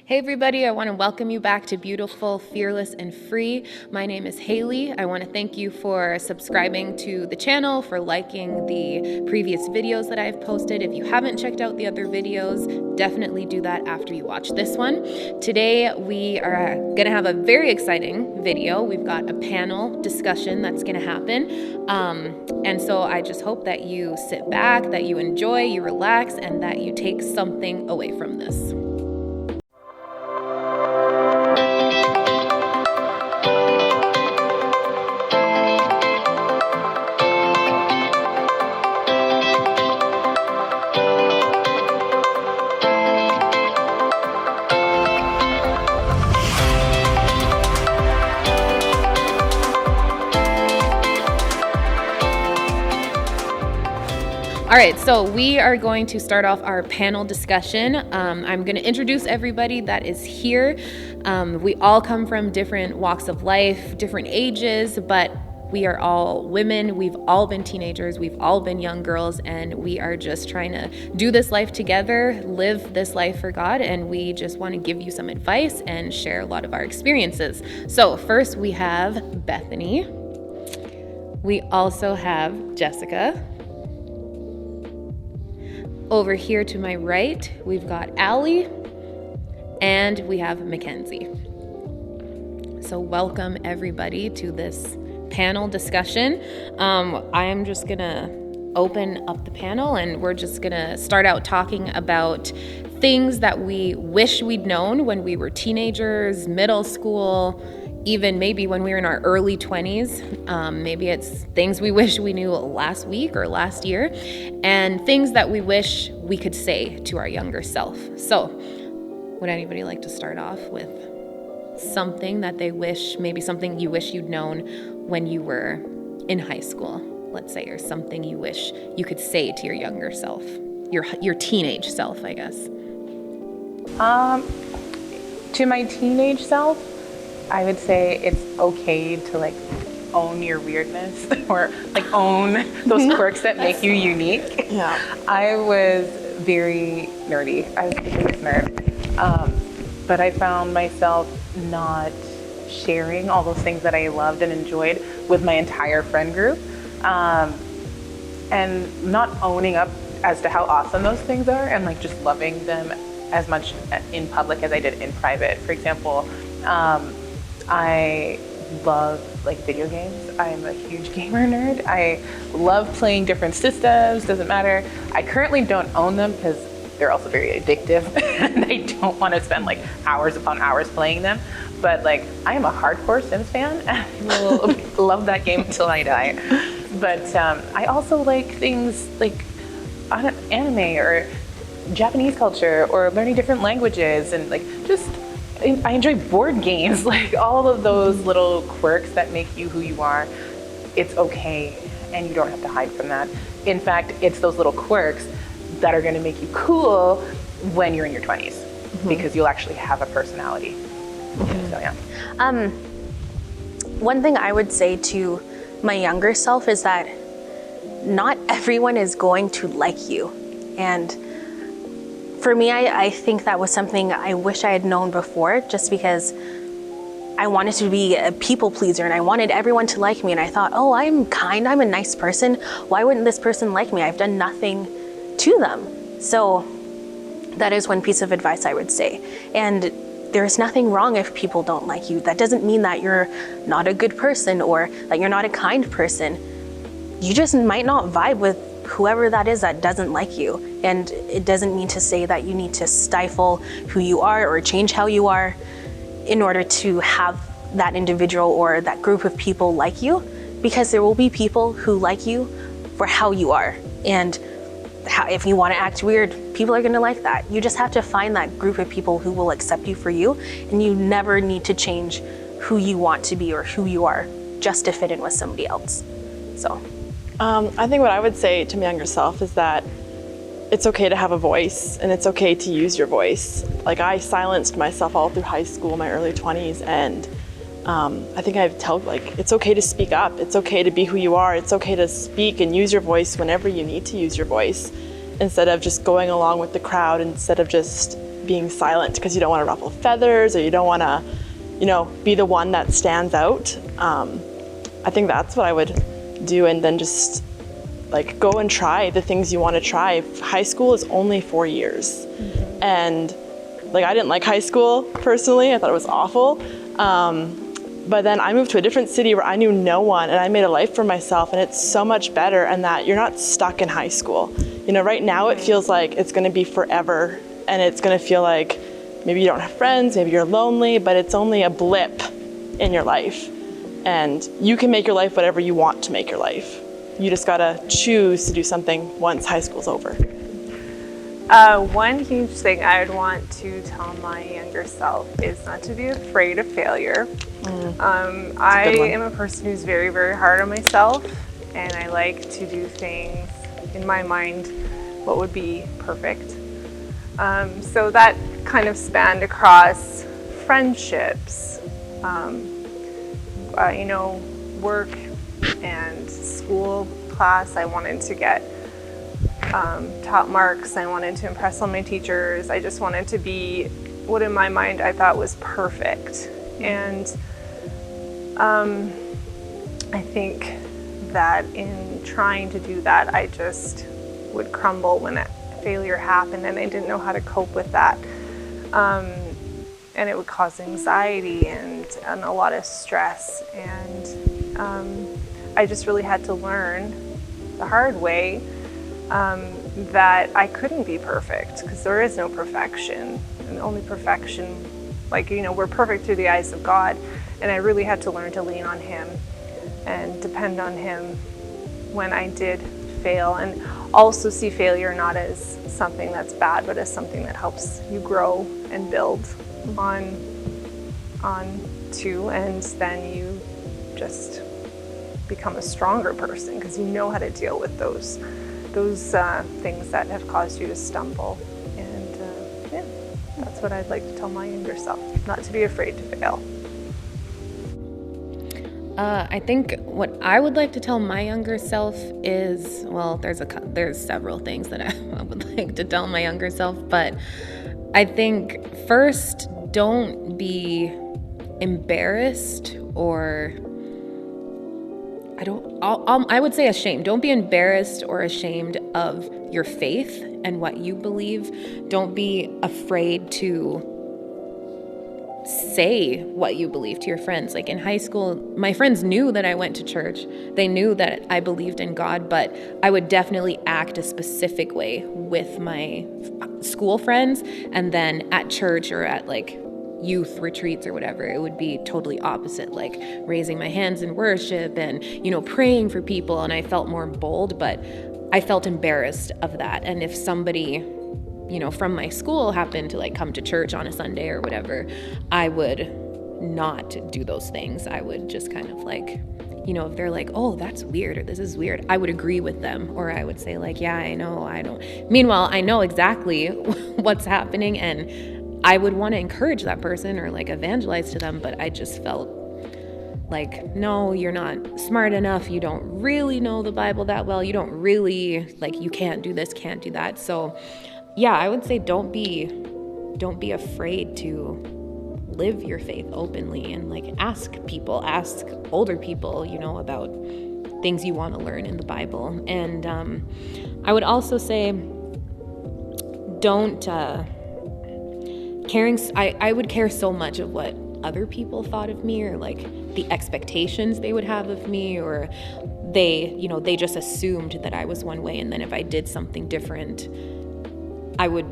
Hey everybody, I want to welcome you back to Beautiful, Fearless, and Free. My name is Haley. I want to thank you for subscribing to the channel, for liking the previous videos that I've posted. If you haven't checked out the other videos, definitely do that after you watch this one. Today we are going to have a very exciting video. We've got a panel discussion that's going to happen. And so I just hope that you sit back, that you enjoy, you relax, and that you take something away from this. All right, so we are going to start off our panel discussion. I'm going to introduce everybody that is here. We all come from different walks of life, different ages, but we are all women. We've all been teenagers. We've all been young girls, and we are just trying to do this life together, live this life for God, and we just want to give you some advice and share a lot of our experiences. So first we have Bethany. We also have Jessica. Over here to my right, we've got Allie, and we have Mackenzie. So welcome everybody to this panel discussion. I am just gonna open up the panel, and we're just gonna start out talking about things that we wish we'd known when we were teenagers, middle school, even maybe when we were in our early 20s. Maybe it's things we wish we knew last week or last year, and things that we wish we could say to our younger self. So would anybody like to start off with something that they wish, maybe something you wish you'd known when you were in high school, let's say, or something you wish you could say to your younger self, your teenage self, I guess? To my teenage self, I would say it's okay to own your weirdness or own those quirks that make you unique. Yeah. I was very nerdy. I was the biggest nerd. But I found myself not sharing all those things that I loved and enjoyed with my entire friend group. And not owning up as to how awesome those things are, and just loving them as much in public as I did in private. For example, I love video games. I'm a huge gamer nerd. I love playing different systems, doesn't matter. I currently don't own them because they're also very addictive and I don't want to spend hours upon hours playing them. But I am a hardcore Sims fan and I will love that game until I die. But I also like things anime or Japanese culture or learning different languages, and I enjoy board games, all of those little quirks that make you who you are. It's okay, and you don't have to hide from that. In fact, it's those little quirks that are gonna make you cool when you're in your 20s, because you'll actually have a personality. So yeah. One thing I would say to my younger self is that not everyone is going to like you. And for me, I think that was something I wish I had known before, just because I wanted to be a people pleaser and I wanted everyone to like me. And I thought, oh, I'm kind, I'm a nice person. Why wouldn't this person like me? I've done nothing to them. So that is one piece of advice I would say. And there's nothing wrong if people don't like you. That doesn't mean that you're not a good person or that you're not a kind person. You just might not vibe with whoever that is that doesn't like you. And it doesn't mean to say that you need to stifle who you are or change how you are in order to have that individual or that group of people like you, because there will be people who like you for how you are. And if you want to act weird, people are going to like that. You just have to find that group of people who will accept you for you, and you never need to change who you want to be or who you are just to fit in with somebody else. So I think what I would say to my younger self is that it's okay to have a voice, and it's okay to use your voice. I silenced myself all through high school, my early 20s, and I think I've told it's okay to speak up. It's okay to be who you are. It's okay to speak and use your voice whenever you need to use your voice, instead of just going along with the crowd, instead of just being silent because you don't want to ruffle feathers, or you don't want to, be the one that stands out. I think that's what I would do, and then just like go and try the things you want to try. High school is only 4 years. Mm-hmm. And like, I didn't like high school personally. I thought it was awful. But then I moved to a different city where I knew no one, and I made a life for myself, and it's so much better, and that you're not stuck in high school. Right now it feels like it's going to be forever, and it's going to feel like maybe you don't have friends, maybe you're lonely, but it's only a blip in your life. And you can make your life whatever you want to make your life. You just gotta choose to do something once high school's over. One huge thing I would want to tell my younger self is not to be afraid of failure. I am a person who's very, very hard on myself, and I like to do things in my mind what would be perfect. So that kind of spanned across friendships, work and school, class. I wanted to get top marks. I wanted to impress on my teachers. I just wanted to be what in my mind I thought was perfect. And I think that in trying to do that, I just would crumble when that failure happened, and I didn't know how to cope with that. And it would cause anxiety and a lot of stress. And I just really had to learn the hard way that I couldn't be perfect, because there is no perfection. And only perfection, we're perfect through the eyes of God. And I really had to learn to lean on Him and depend on Him when I did fail, and also see failure not as something that's bad, but as something that helps you grow and build on to, and then you just become a stronger person because you know how to deal with those things that have caused you to stumble. And that's what I'd like to tell my younger self, not to be afraid to fail. I think what I would like to tell my younger self is, there's several things that I would like to tell my younger self, but I think first, don't be embarrassed, or I would say ashamed. Don't be embarrassed or ashamed of your faith and what you believe. Don't be afraid to say what you believe to your friends. Like in high school, my friends knew that I went to church. They knew that I believed in God, but I would definitely act a specific way with my school friends. And then at church or at youth retreats or whatever, it would be totally opposite, like raising my hands in worship and, praying for people. And I felt more bold, but I felt embarrassed of that. And if somebody from my school happened to come to church on a Sunday or whatever, I would not do those things. I would just kind of if they're like, oh, that's weird, or this is weird, I would agree with them, or I would say yeah, I know, I don't. Meanwhile, I know exactly what's happening, and I would want to encourage that person or evangelize to them, but I just felt no, you're not smart enough. You don't really know the Bible that well. You don't really, you can't do this, can't do that. So yeah, I would say don't be afraid to live your faith openly and ask older people, about things you want to learn in the Bible. And I would also say don't I would care so much of what other people thought of me, or the expectations they would have of me, or they just assumed that I was one way, and then if I did something different, I would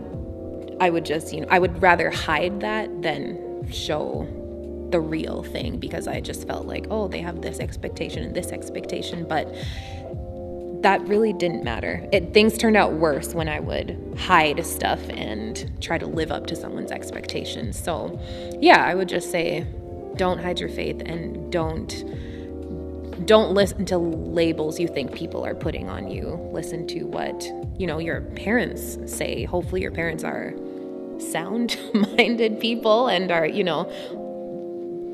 just, I would rather hide that than show the real thing, because I just felt oh, they have this expectation and this expectation, but that really didn't matter. Things turned out worse when I would hide stuff and try to live up to someone's expectations. So yeah, I would just say don't hide your faith, and don't listen to labels you think people are putting on you. Listen to what, your parents say. Hopefully your parents are sound-minded people and are,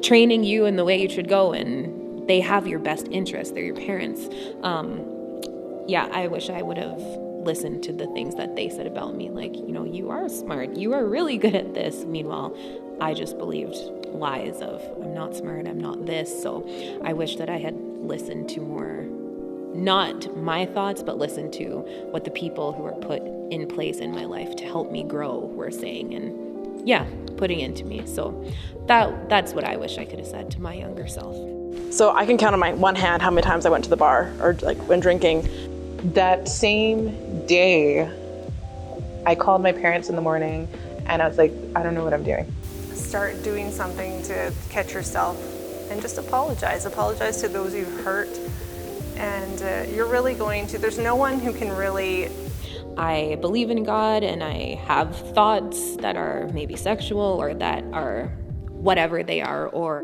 training you in the way you should go, and they have your best interest. They're your parents. Yeah, I wish I would have listened to the things that they said about me. Like, you are smart. You are really good at this. Meanwhile, I just believed lies of I'm not smart, I'm not this. So I wish that I had listened to more, not my thoughts, but listened to what the people who are put in place in my life to help me grow were saying and putting into me. So that's what I wish I could have said to my younger self. So I can count on my one hand how many times I went to the bar or like when drinking. That same day, I called my parents in the morning and I was like, I don't know what I'm doing. Start doing something to catch yourself and just apologize. Apologize to those you've hurt. And you're really going to, there's no one who can really. I believe in God and I have thoughts that are maybe sexual or that are whatever they are, or